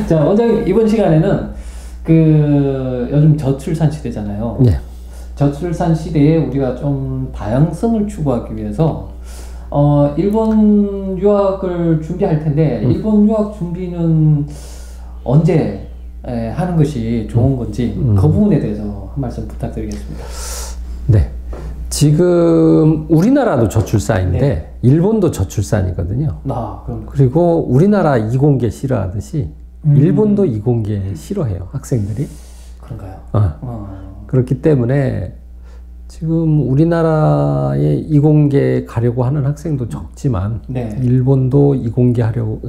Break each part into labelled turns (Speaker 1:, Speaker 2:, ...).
Speaker 1: 자, 원장님 이번 시간에는 그 요즘 저출산 시대잖아요.
Speaker 2: 네.
Speaker 1: 저출산 시대에 우리가 좀 다양성을 추구하기 위해서 일본 유학을 준비할 텐데 일본 유학 준비는 언제 하는 것이 좋은 건지 그 부분에 대해서 한 말씀 부탁드리겠습니다.
Speaker 2: 네. 지금 우리나라도 저출산인데
Speaker 1: 네.
Speaker 2: 일본도 저출산이거든요.
Speaker 1: 그럼.
Speaker 2: 그리고 우리나라 이공계 싫어하듯이 일본도 이공계 싫어해요, 학생들이.
Speaker 1: 그런가요?
Speaker 2: 그렇기 때문에 지금 우리나라에 이공계 가려고 하는 학생도 적지만
Speaker 1: 네.
Speaker 2: 일본도 이공계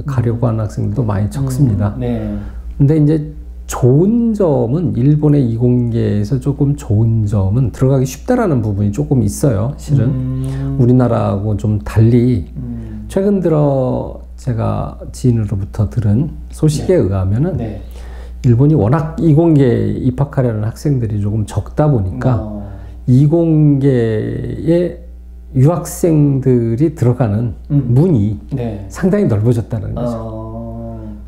Speaker 2: 가려고 하는 학생들도 많이 적습니다.
Speaker 1: 네.
Speaker 2: 근데 이제 좋은 점은 일본의 이공계에서 조금 좋은 점은 들어가기 쉽다라는 부분이 조금 있어요. 실은 우리나라하고 좀 달리 최근 들어 제가 지인으로부터 들은 소식에 의하면은
Speaker 1: 네.
Speaker 2: 일본이 워낙 이공계에 입학하려는 학생들이 조금 적다 보니까 이공계에 유학생들이 들어가는 문이
Speaker 1: 네.
Speaker 2: 상당히 넓어졌다는 거죠.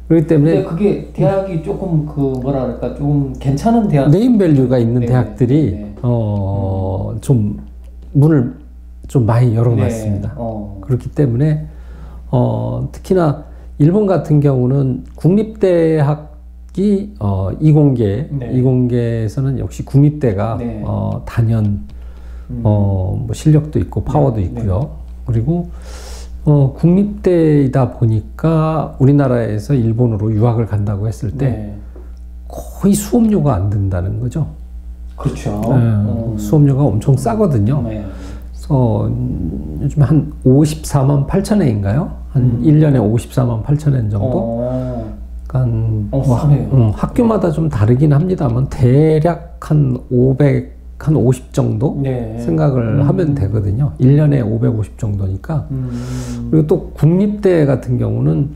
Speaker 2: 그렇기 때문에
Speaker 1: 그게 대학이 조금 뭐랄까 좀 괜찮은 대학
Speaker 2: 네임밸류가 있는 대학들이 좀 문을 좀 많이 열어놨습니다. 그렇기 때문에 특히나 일본 같은 경우는 국립대학이 이공계에서는 역시 국립대가 단연 뭐 실력도 있고 파워도 있고요. 그리고 국립대이다 보니까 우리나라에서 일본으로 유학을 간다고 했을 때 거의 수업료가 안 든다는 거죠.
Speaker 1: 그렇죠.
Speaker 2: 수업료가 엄청 싸거든요. 그래서 요즘 한 54만 8천 엔인가요? 한 1년에 54만 8천 엔 정도? 그러니까 학교마다 좀 다르긴 합니다만 대략 한 50 정도 생각을 하면 되거든요. 1년에 550 정도니까. 그리고 또 국립대 같은 경우는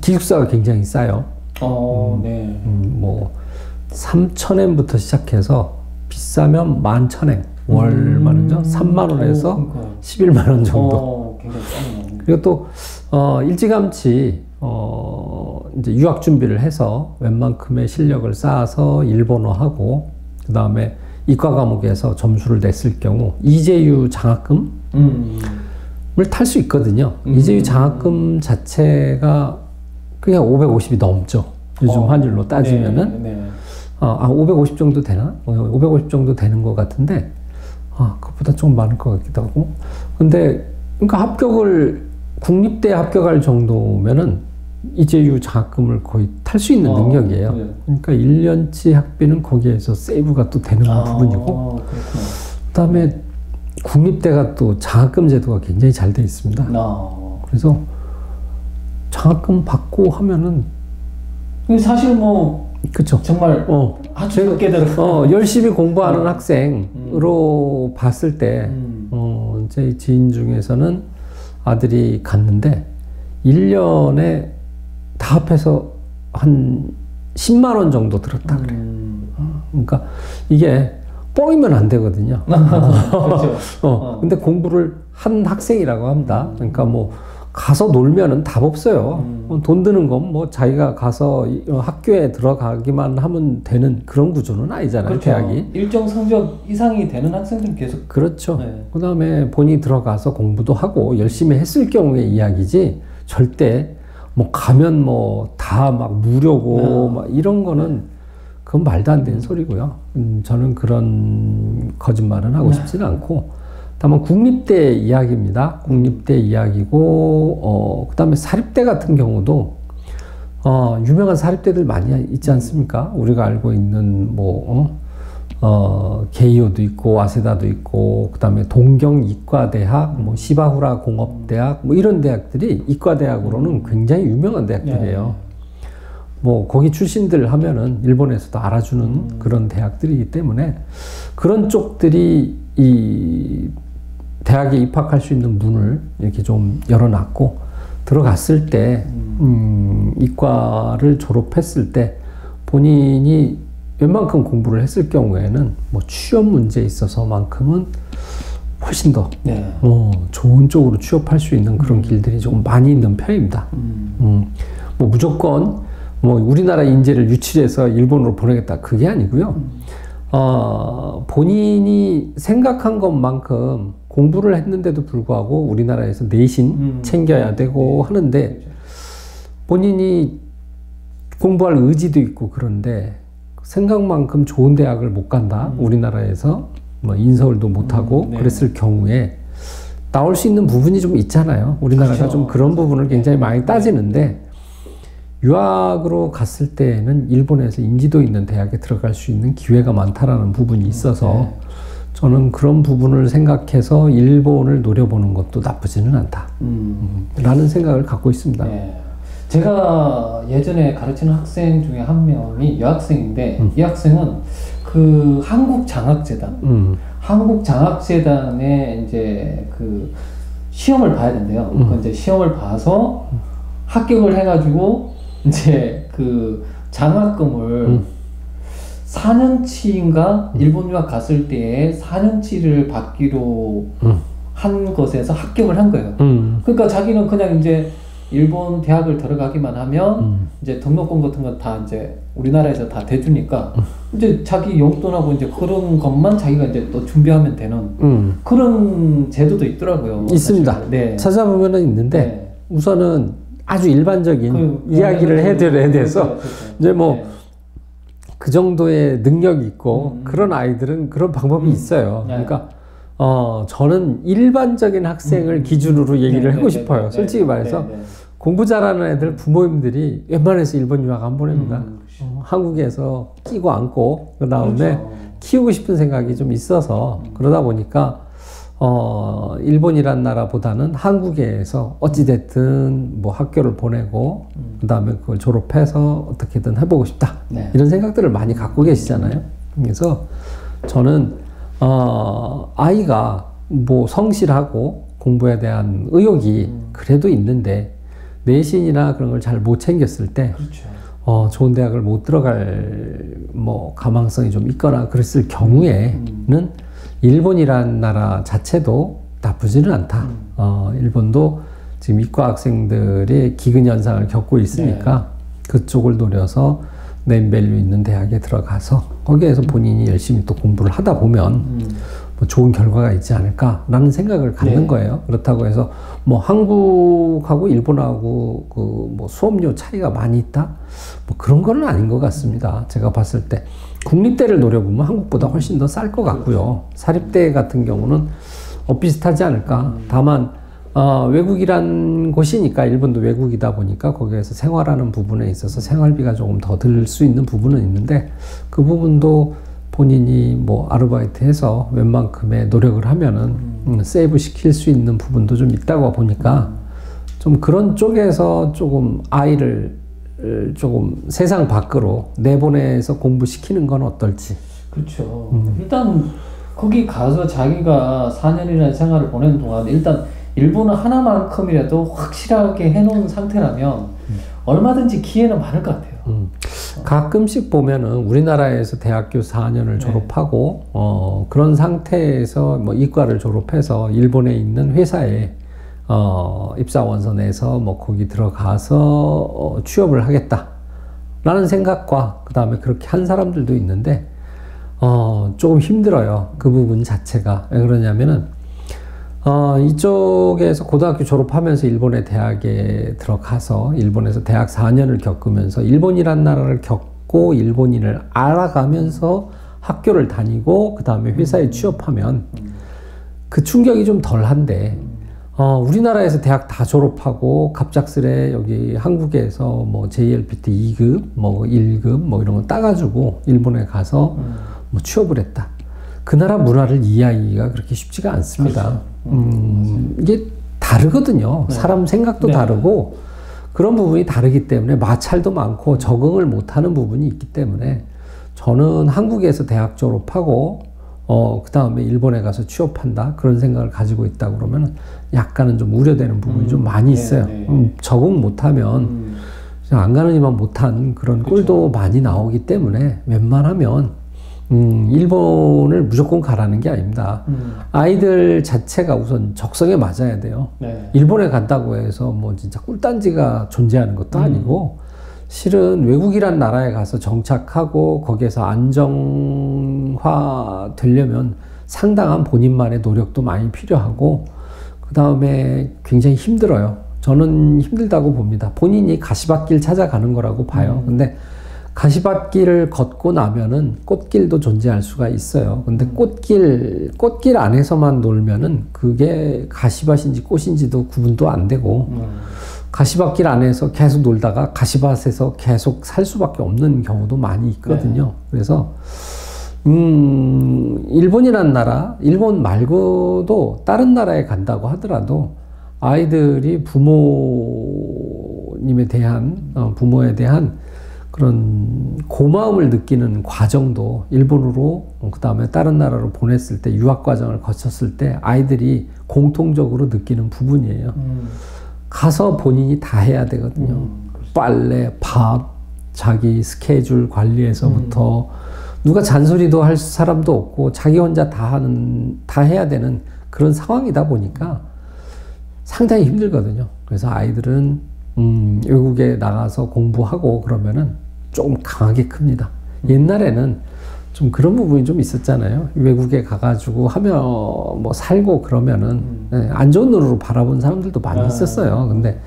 Speaker 2: 기숙사가 굉장히 싸요. 뭐 3,000엔부터 시작해서 비싸면 11,000엔 월만 원이죠. 3만 원에서 11만 원 정도. 그리고 또 일찌감치 이제 유학 준비를 해서 웬만큼의 실력을 쌓아서 일본어하고 그 다음에 이과 과목에서 점수를 냈을 경우 이재유 장학금을 탈 수 있거든요. 이재유 장학금 자체가 그냥 550이 넘죠. 요즘 환율로 따지면은 550 정도 되나? 550 정도 되는 것 같은데 그것보다 좀 많을 것 같기도 하고. 근데 그러니까 국립대에 합격할 정도면은 이재유 장학금을 거의 탈 수 있는 능력이에요. 그러니까 1년치 학비는 거기에서 세이브가 또 되는 부분이고, 그 다음에 국립대가 또 장학금 제도가 굉장히 잘 돼 있습니다. 그래서 장학금 받고 하면은
Speaker 1: 사실 뭐
Speaker 2: 그쵸.
Speaker 1: 정말
Speaker 2: 열심히 공부하는 학생으로 봤을 때 제 지인 중에서는 아들이 갔는데 1년에 다 합해서 한 10만 원 정도 들었다 그래요. 그러니까 이게 뻥이면 안 되거든요.
Speaker 1: 그렇죠.
Speaker 2: 근데 공부를 한 학생이라고 합니다. 그러니까 뭐 가서 놀면은 답 없어요. 돈 드는 건 뭐 자기가 가서 학교에 들어가기만 하면 되는 그런 구조는 아니잖아요.
Speaker 1: 그렇죠.
Speaker 2: 대학이.
Speaker 1: 일정 성적 이상이 되는 학생들은 계속.
Speaker 2: 그렇죠. 그 다음에 본인이 들어가서 공부도 하고 열심히 했을 경우의 이야기지 절대 뭐 가면 뭐 다 막 무료고 막 이런 거는 그건 말도 안 되는 소리고요. 저는 그런 거짓말은 하고 싶지는 않고 다만 국립대 이야기입니다. 국립대 이야기고 그 다음에 사립대 같은 경우도 유명한 사립대들 많이 있지 않습니까? 우리가 알고 있는 뭐 게이오도 있고 와세다도 있고 그 다음에 동경이과대학, 뭐 시바후라 공업대학 뭐 이런 대학들이 이과대학으로는 굉장히 유명한 대학들이에요. 뭐 거기 출신들 하면은 일본에서도 알아주는 그런 대학들이기 때문에 그런 쪽들이 이 대학에 입학할 수 있는 문을 이렇게 좀 열어놨고 들어갔을 때 이과를 졸업했을 때 본인이 웬만큼 공부를 했을 경우에는 뭐 취업 문제에 있어서만큼은 훨씬 더 좋은 쪽으로 취업할 수 있는 그런 길들이 조금 많이 있는 편입니다. 뭐 무조건 뭐 우리나라 인재를 유치해서 일본으로 보내겠다 그게 아니고요. 본인이 생각한 것만큼 공부를 했는데도 불구하고 우리나라에서 내신 챙겨야 되고 하는데 본인이 공부할 의지도 있고 그런데 생각만큼 좋은 대학을 못 간다. 우리나라에서 뭐 인서울도 못 하고
Speaker 1: 네.
Speaker 2: 그랬을 경우에 나올 수 있는 부분이 좀 있잖아요. 우리나라가
Speaker 1: 그렇죠.
Speaker 2: 좀 그런 부분을 굉장히 많이 따지는데 유학으로 갔을 때에는 일본에서 인지도 있는 대학에 들어갈 수 있는 기회가 많다라는 부분이 있어서 저는 그런 부분을 생각해서 일본을 노려보는 것도 나쁘지는 않다. 라는 생각을 갖고 있습니다.
Speaker 1: 네. 제가 예전에 가르치는 학생 중에 한 명이 여학생인데 이 학생은 그 한국장학재단에 이제 그 시험을 봐야 된대요. 이제 시험을 봐서 합격을 해가지고 이제 그 장학금을 4년치인가 일본 유학 갔을 때에 4년치를 받기로 한 것에서 합격을 한 거예요. 그러니까 자기는 그냥 이제 일본 대학을 들어가기만 하면 이제 등록금 같은 거 다 이제 우리나라에서 다 대주니까 이제 자기 용돈하고 이제 그런 것만 자기가 이제 또 준비하면 되는 그런 제도도 있더라고요.
Speaker 2: 있습니다.
Speaker 1: 사실. 네.
Speaker 2: 찾아보면은 있는데
Speaker 1: 네.
Speaker 2: 우선은 아주 일반적인 이야기를 해드려야 돼서 이제 뭐 그 정도의 능력이 있고 그런 아이들은 그런 방법이 있어요. 그러니까 저는 일반적인 학생을 기준으로 얘기를 하고 싶어요. 솔직히 말해서 공부 잘하는 애들 부모님들이 웬만해서 일본 유학 안 보냅니다. 한국에서 끼고 안고 그 다음에
Speaker 1: 그렇죠.
Speaker 2: 키우고 싶은 생각이 좀 있어서 그러다 보니까 일본이란 나라보다는 한국에서 어찌됐든 뭐 학교를 보내고 그 다음에 그걸 졸업해서 어떻게든 해보고 싶다.
Speaker 1: 네.
Speaker 2: 이런 생각들을 많이 갖고 계시잖아요. 그래서 저는 아이가 뭐 성실하고 공부에 대한 의욕이 그래도 있는데 내신이나 그런 걸 잘 못 챙겼을 때
Speaker 1: 그렇죠.
Speaker 2: 좋은 대학을 못 들어갈 뭐 가망성이 좀 있거나 그랬을 경우에는 일본이란 나라 자체도 나쁘지는 않다. 일본도 지금 이과 학생들이 기근 현상을 겪고 있으니까 그쪽을 노려서 네임밸류 있는 대학에 들어가서 거기에서 본인이 열심히 또 공부를 하다 보면 뭐 좋은 결과가 있지 않을까라는 생각을 갖는 거예요. 그렇다고 해서 뭐 한국하고 일본하고 그 뭐 수업료 차이가 많이 있다? 뭐 그런 건 아닌 것 같습니다. 제가 봤을 때 국립대를 노려보면 한국보다 훨씬 더 쌀 것 같고요. 사립대 같은 경우는 비슷하지 않을까. 다만 외국이란 곳이니까 일본도 외국이다 보니까 거기에서 생활하는 부분에 있어서 생활비가 조금 더 들 수 있는 부분은 있는데 그 부분도 본인이 뭐 아르바이트해서 웬만큼의 노력을 하면은 세이브 시킬 수 있는 부분도 좀 있다고 보니까 좀 그런 쪽에서 조금 아이를 조금 세상 밖으로 내보내서 공부시키는 건 어떨지.
Speaker 1: 그렇죠. 일단 거기 가서 자기가 4년이라는 생활을 보내는 동안 일단 일본어 하나만큼이라도 확실하게 해놓은 상태라면 얼마든지 기회는 많을 것 같아요.
Speaker 2: 가끔씩 보면은 우리나라에서 대학교 4년을 졸업하고 그런 상태에서 뭐 이과를 졸업해서 일본에 있는 회사에 입사 원서 내서 뭐 거기 들어가서 취업을 하겠다라는 생각과 그 다음에 그렇게 한 사람들도 있는데 조금 힘들어요. 그 부분 자체가. 왜 그러냐면은 이쪽에서 고등학교 졸업하면서 일본의 대학에 들어가서 일본에서 대학 4년을 겪으면서 일본이란 나라를 겪고 일본인을 알아가면서 학교를 다니고 그 다음에 회사에 취업하면 그 충격이 좀 덜한데 우리나라에서 대학 다 졸업하고 갑작스레 여기 한국에서 뭐 JLPT 2급, 뭐 1급 뭐 이런 거 따가지고 일본에 가서 뭐 취업을 했다. 그 나라 문화를 이해하기가 그렇게 쉽지가 않습니다. 이게 다르거든요. 사람 생각도 다르고 그런 부분이 다르기 때문에 마찰도 많고 적응을 못하는 부분이 있기 때문에 저는 한국에서 대학 졸업하고 그 다음에 일본에 가서 취업한다 그런 생각을 가지고 있다 그러면 약간은 좀 우려되는 부분이 좀 많이 있어요. 적응 못하면 안 가느니만 못한 그런 꼴도 많이 나오기 때문에 웬만하면 일본을 무조건 가라는 게 아닙니다. 아이들 자체가 우선 적성에 맞아야 돼요. 네. 일본에 간다고 해서 뭐 진짜 꿀단지가 존재하는 것도 아니고, 실은 외국이란 나라에 가서 정착하고 거기에서 안정화 되려면 상당한 본인만의 노력도 많이 필요하고, 그 다음에 굉장히 힘들어요. 저는 힘들다고 봅니다. 본인이 가시밭길 찾아가는 거라고 봐요. 근데 가시밭길을 걷고 나면은 꽃길도 존재할 수가 있어요. 근데 꽃길 안에서만 놀면은 그게 가시밭인지 꽃인지도 구분도 안 되고, 가시밭길 안에서 계속 놀다가 가시밭에서 계속 살 수밖에 없는 경우도 많이 있거든요. 네. 그래서 일본이란 나라, 일본 말고도 다른 나라에 간다고 하더라도 아이들이 부모에 대한 그런 고마움을 느끼는 과정도 일본으로, 그 다음에 다른 나라로 보냈을 때, 유학 과정을 거쳤을 때 아이들이 공통적으로 느끼는 부분이에요. 가서 본인이 다 해야 되거든요. 빨래, 밥, 자기 스케줄 관리에서부터 누가 잔소리도 할 사람도 없고 자기 혼자 다 해야 되는 그런 상황이다 보니까 상당히 힘들거든요. 그래서 아이들은 외국에 나가서 공부하고 그러면은 조금 강하게 큽니다. 옛날에는 좀 그런 부분이 좀 있었잖아요. 외국에 가가지고 하면 뭐 살고 그러면은 안 좋은 눈으로 바라본 사람들도 많이 있었어요. 근데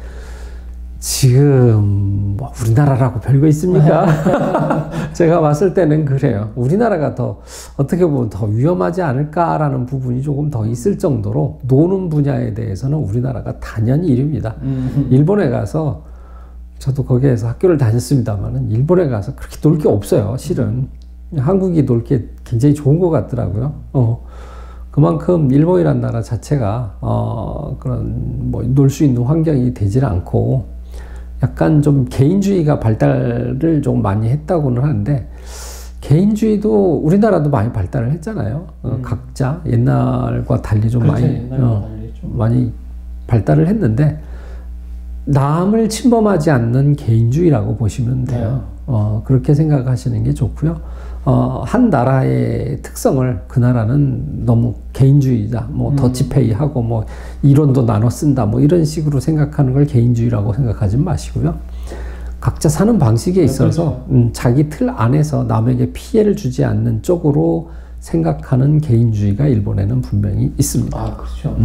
Speaker 2: 지금 뭐 우리나라라고 별거 있습니까? 제가 봤을 때는 그래요. 우리나라가 더 어떻게 보면 더 위험하지 않을까라는 부분이 조금 더 있을 정도로 노는 분야에 대해서는 우리나라가 단연히 1위입니다. 일본에 가서, 저도 거기에서 학교를 다녔습니다만은 일본에 가서 그렇게 놀 게 없어요. 실은 한국이 놀 게 굉장히 좋은 것 같더라고요. 그만큼 일본이란 나라 자체가 그런 뭐 놀 수 있는 환경이 되질 않고 약간 좀 개인주의가 발달을 좀 많이 했다고는 하는데, 개인주의도 우리나라도 많이 발달을 했잖아요. 각자 옛날과 달리 좀
Speaker 1: 그렇죠,
Speaker 2: 많이 발달을 했는데, 남을 침범하지 않는 개인주의라고 보시면 돼요. 그렇게 생각하시는 게 좋고요. 한 나라의 특성을, 그 나라는 너무 개인주의다, 뭐 더치페이하고 뭐 이론도 나눠 쓴다, 뭐 이런 식으로 생각하는 걸 개인주의라고 생각하지 마시고요. 각자 사는 방식에 있어서 자기 틀 안에서 남에게 피해를 주지 않는 쪽으로 생각하는 개인주의가 일본에는 분명히 있습니다.
Speaker 1: 아, 그렇죠.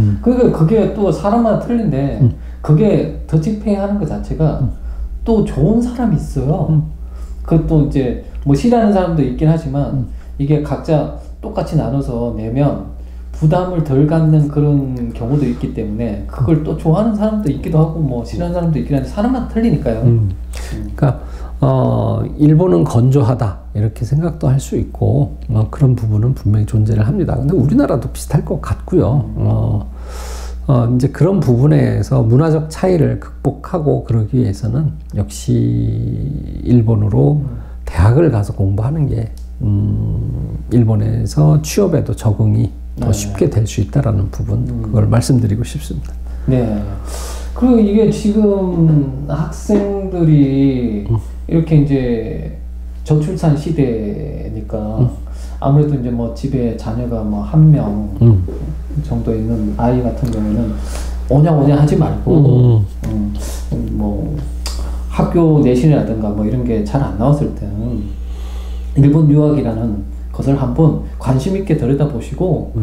Speaker 1: 그게 또 사람마다 틀린데, 그게 더치페이 하는 것 자체가 또 좋은 사람이 있어요. 그것도 이제 뭐 싫어하는 사람도 있긴 하지만, 이게 각자 똑같이 나눠서 내면 부담을 덜 갖는 그런 경우도 있기 때문에 그걸 또 좋아하는 사람도 있기도 하고 뭐 싫어하는 사람도 있긴 한데 사람마다 틀리니까요.
Speaker 2: 그러니까 일본은 건조하다 이렇게 생각도 할 수 있고 그런 부분은 분명히 존재를 합니다. 근데 우리나라도 비슷할 것 같고요. 이제 그런 부분에서 문화적 차이를 극복하고 그러기 위해서는 역시 일본으로 대학을 가서 공부하는 게 일본에서 취업에도 적응이 더 쉽게 될 수 있다라는 부분, 그걸 말씀드리고 싶습니다.
Speaker 1: 네. 그리고 이게 지금 학생들이 이렇게 이제 저출산 시대니까 아무래도 이제 뭐 집에 자녀가 뭐 한 명 정도 있는 아이 같은 경우에는 오냐오냐 하지 말고 뭐 학교 내신이라든가 뭐 이런 게 잘 안 나왔을 때는 일본 유학이라는 것을 한번 관심 있게 들여다보시고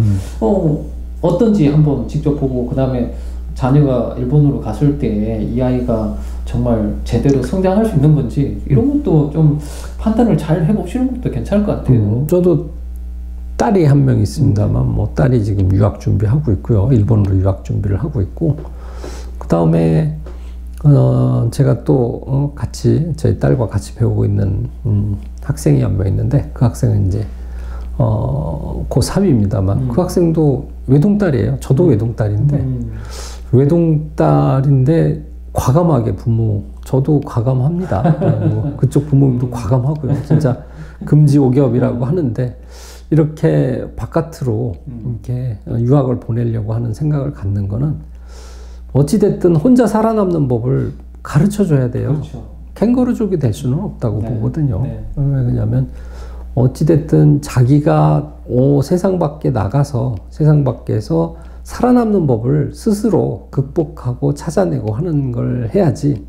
Speaker 1: 어떤지 한번 직접 보고, 그 다음에 자녀가 일본으로 갔을 때 이 아이가 정말 제대로 성장할 수 있는 건지 이런 것도 좀 판단을 잘 해보시는 것도 괜찮을 것 같아요.
Speaker 2: 저도 딸이 한 명 있습니다만 뭐 딸이 지금 유학 준비하고 있고요. 일본으로 유학 준비를 하고 있고, 그 다음에 제가 또 같이 저희 딸과 같이 배우고 있는 학생이 한 명 있는데, 그 학생은 이제 고3입니다만 그 학생도 외동딸이에요. 저도 외동딸인데 외동딸인데 과감하게 부모, 저도 과감합니다. 뭐 그쪽 부모님도 과감하고요. 진짜 금지옥엽이라고 하는데, 이렇게 바깥으로 이렇게 유학을 보내려고 하는 생각을 갖는 거는 어찌됐든 혼자 살아남는 법을 가르쳐 줘야 돼요.
Speaker 1: 그렇죠.
Speaker 2: 캥거루족이 될 수는 없다고 보거든요. 왜 그러냐면 어찌됐든 자기가 세상 밖에 나가서 세상 밖에서 살아남는 법을 스스로 극복하고 찾아내고 하는 걸 해야지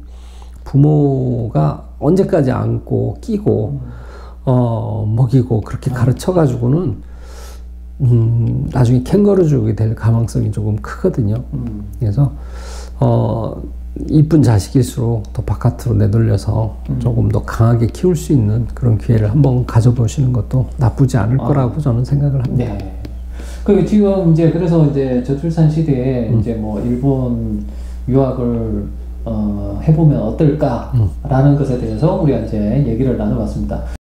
Speaker 2: 부모가 언제까지 안고 끼고 먹이고 그렇게 가르쳐 가지고는 나중에 캥거루족이 될 가망성이 조금 크거든요. 그래서 이쁜 자식일수록 더 바깥으로 내돌려서 조금 더 강하게 키울 수 있는 그런 기회를 한번 가져보시는 것도 나쁘지 않을 거라고 저는 생각을 합니다.
Speaker 1: 네. 그리고 지금 이제 그래서 이제 저출산 시대에 이제 뭐 일본 유학을 해보면 어떨까라는 것에 대해서 우리가 이제 얘기를 나눠봤습니다.